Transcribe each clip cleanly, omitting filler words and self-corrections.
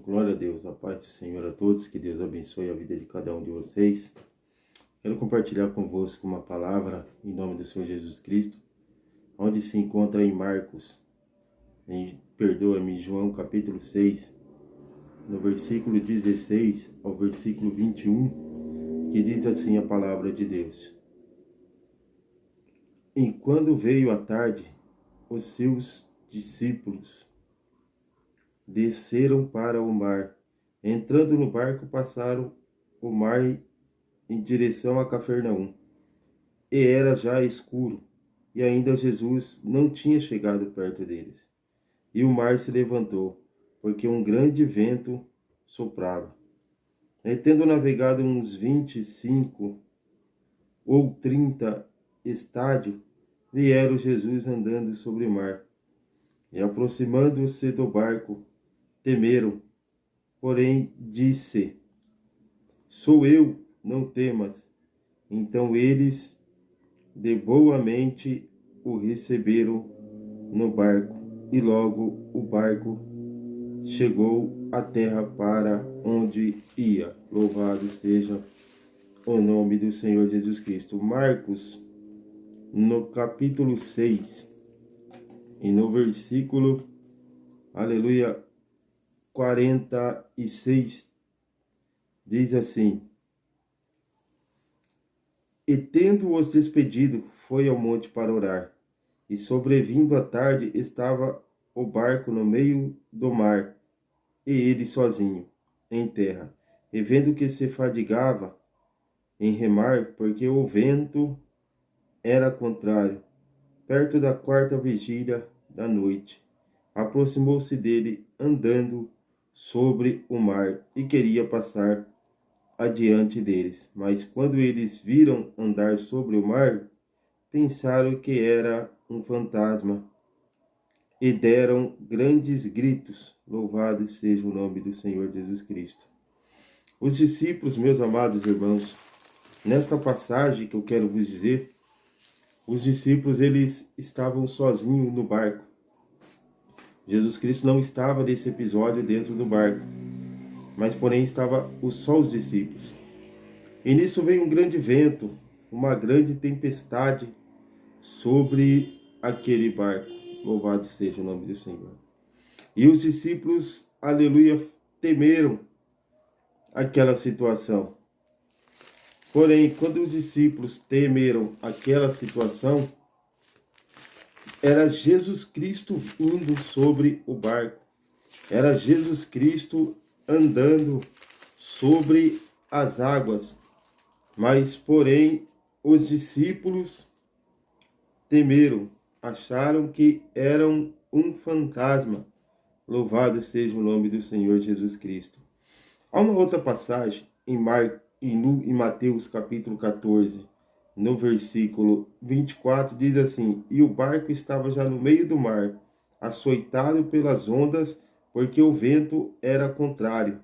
Glória a Deus, a paz do Senhor a todos, que Deus abençoe a vida de cada um de vocês. Quero compartilhar convosco uma palavra em nome do Senhor Jesus Cristo, onde se encontra em Marcos, João capítulo 6, no versículo 16 ao versículo 21, que diz assim a palavra de Deus. E quando veio a tarde, os seus discípulos desceram para o mar. Entrando no barco, passaram o mar em direção a Cafarnaum. E era já escuro, e ainda Jesus não tinha chegado perto deles. E o mar se levantou, porque um grande vento soprava. E tendo navegado uns 25 ou 30 estádios, vieram Jesus andando sobre o mar. E aproximando-se do barco, temeram, porém disse: Sou eu, não temas. Então eles de boa mente o receberam no barco, e logo o barco chegou à terra para onde ia. Louvado seja o nome do Senhor Jesus Cristo. Marcos, no capítulo 6, e no versículo, aleluia, 46, diz assim: E tendo-os despedido, foi ao monte para orar. E sobrevindo a tarde, estava o barco no meio do mar, e ele sozinho, em terra. E vendo que se fadigava em remar, porque o vento era contrário, perto da quarta vigília da noite, aproximou-se dele, andando sobre o mar, e queria passar adiante deles. Mas quando eles viram andar sobre o mar, pensaram que era um fantasma, e deram grandes gritos. Louvado seja o nome do Senhor Jesus Cristo. Os discípulos, meus amados irmãos, nesta passagem que eu quero vos dizer, os discípulos, eles estavam sozinhos no barco. Jesus Cristo não estava nesse episódio dentro do barco, mas porém estava só os discípulos. E nisso veio um grande vento, uma grande tempestade sobre aquele barco. Louvado seja o nome do Senhor. E os discípulos, aleluia, temeram aquela situação. Porém, quando os discípulos temeram aquela situação, era Jesus Cristo indo sobre o barco. Era Jesus Cristo andando sobre as águas. Mas, porém, os discípulos temeram, acharam que eram um fantasma. Louvado seja o nome do Senhor Jesus Cristo. Há uma outra passagem em Mateus capítulo 14, no versículo 24, diz assim: E o barco estava já no meio do mar, açoitado pelas ondas, porque o vento era contrário.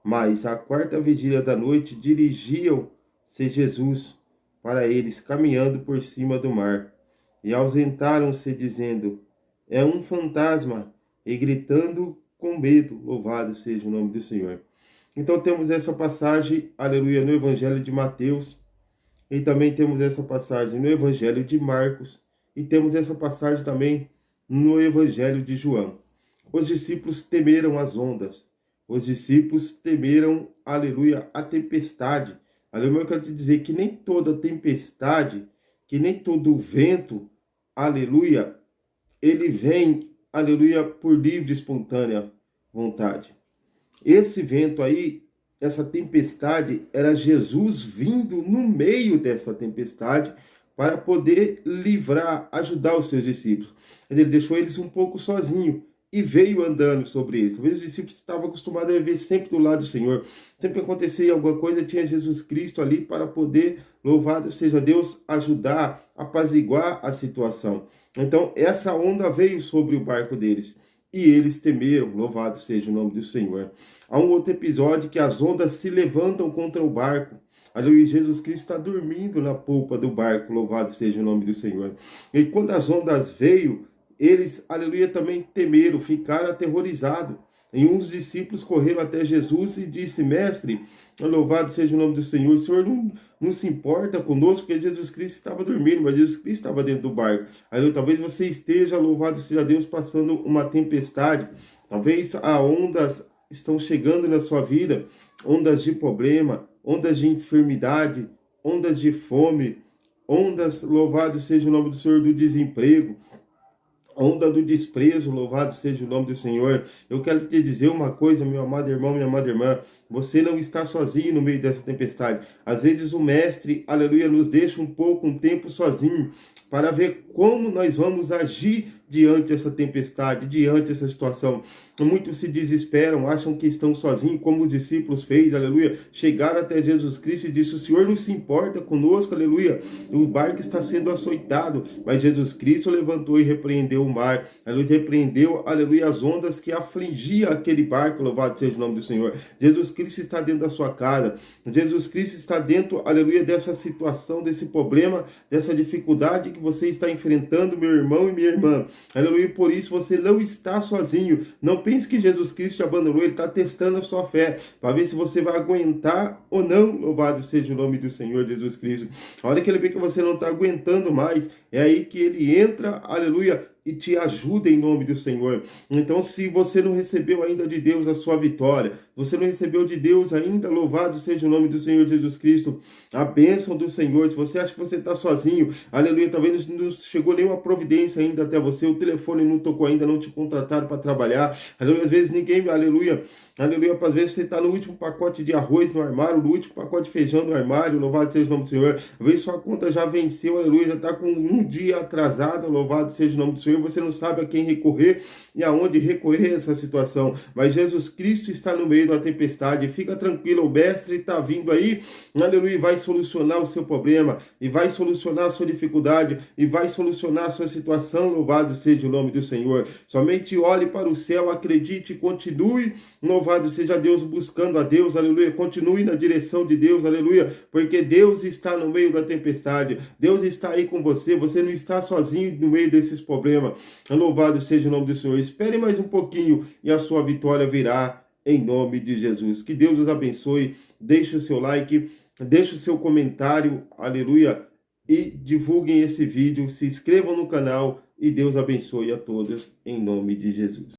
Mas à quarta vigília da noite dirigiam-se Jesus para eles, caminhando por cima do mar. E ausentaram-se, dizendo: É um fantasma, e gritando com medo. Louvado seja o nome do Senhor. Então temos essa passagem, aleluia, no Evangelho de Mateus, e também temos essa passagem no Evangelho de Marcos, e temos essa passagem também no Evangelho de João. Os discípulos temeram as ondas, os discípulos temeram, aleluia, a tempestade. Aleluia, eu quero te dizer que nem toda tempestade, que nem todo vento, aleluia, ele vem, aleluia, por livre e espontânea vontade. Esse vento aí, essa tempestade, era Jesus vindo no meio dessa tempestade para poder livrar, ajudar os seus discípulos. Ele deixou eles um pouco sozinhos e veio andando sobre eles. Talvez os discípulos estavam acostumados a viver sempre do lado do Senhor. Sempre que acontecia alguma coisa, tinha Jesus Cristo ali para poder, louvado seja Deus, ajudar, apaziguar a situação. Então, essa onda veio sobre o barco deles. E eles temeram, louvado seja o nome do Senhor. Há um outro episódio que as ondas se levantam contra o barco. Aleluia, Jesus Cristo está dormindo na polpa do barco, louvado seja o nome do Senhor. E quando as ondas veio, eles, aleluia, também temeram, ficaram aterrorizados. E uns discípulos correram até Jesus e disse: Mestre, louvado seja o nome do Senhor. O Senhor não se importa conosco, porque Jesus Cristo estava dormindo, mas Jesus Cristo estava dentro do barco. Aí talvez você esteja, louvado seja Deus, passando uma tempestade. Talvez as ondas estão chegando na sua vida, ondas de problema, ondas de enfermidade, ondas de fome, ondas, louvado seja o nome do Senhor, do desemprego, onda do desprezo, louvado seja o nome do Senhor. Eu quero te dizer uma coisa, meu amado irmão, minha amada irmã, você não está sozinho no meio dessa tempestade. Às vezes o Mestre, aleluia, nos deixa um tempo sozinho, para ver como nós vamos agir diante dessa tempestade, diante dessa situação. Muitos se desesperam, acham que estão sozinhos, como os discípulos fez, aleluia. Chegaram até Jesus Cristo e disse: o Senhor não se importa conosco, aleluia. O barco está sendo açoitado, mas Jesus Cristo levantou e repreendeu o mar, aleluia, repreendeu, aleluia, as ondas que afligia aquele barco, louvado seja o nome do Senhor. Jesus Cristo está dentro da sua casa, Jesus Cristo está dentro, aleluia, dessa situação, desse problema, dessa dificuldade que você está enfrentando, meu irmão e minha irmã. Aleluia, por isso você não está sozinho. Não pense que Jesus Cristo te abandonou, Ele está testando a sua fé, para ver se você vai aguentar ou não, louvado seja o nome do Senhor Jesus Cristo. A hora que Ele vê que você não está aguentando mais, é aí que Ele entra, aleluia, e te ajuda em nome do Senhor. Então, se você não recebeu ainda de Deus a sua vitória, você não recebeu de Deus ainda, louvado seja o nome do Senhor Jesus Cristo, a bênção do Senhor. Se você acha que você está sozinho, aleluia, talvez não chegou nenhuma providência ainda até você, o telefone não tocou ainda, não te contrataram para trabalhar, aleluia, às vezes ninguém, aleluia, às vezes você está no último pacote de arroz no armário, no último pacote de feijão no armário, louvado seja o nome do Senhor. Às vezes sua conta já venceu, aleluia, já está com um dia atrasada, louvado seja o nome do Senhor. Você não sabe a quem recorrer e aonde recorrer a essa situação, mas Jesus Cristo está no meio da tempestade. Fica tranquilo, o Mestre está vindo aí, aleluia, e vai solucionar o seu problema, e vai solucionar a sua dificuldade, e vai solucionar a sua situação, louvado seja o nome do Senhor. Somente olhe para o céu, acredite, continue, louvado seja Deus, buscando a Deus, aleluia, continue na direção de Deus, aleluia, porque Deus está no meio da tempestade, Deus está aí com você, você não está sozinho no meio desses problemas. Louvado seja o nome do Senhor. Espere mais um pouquinho e a sua vitória virá em nome de Jesus. Que Deus os abençoe. Deixe o seu like, deixe o seu comentário, aleluia, e divulguem esse vídeo, se inscrevam no canal e Deus abençoe a todos em nome de Jesus.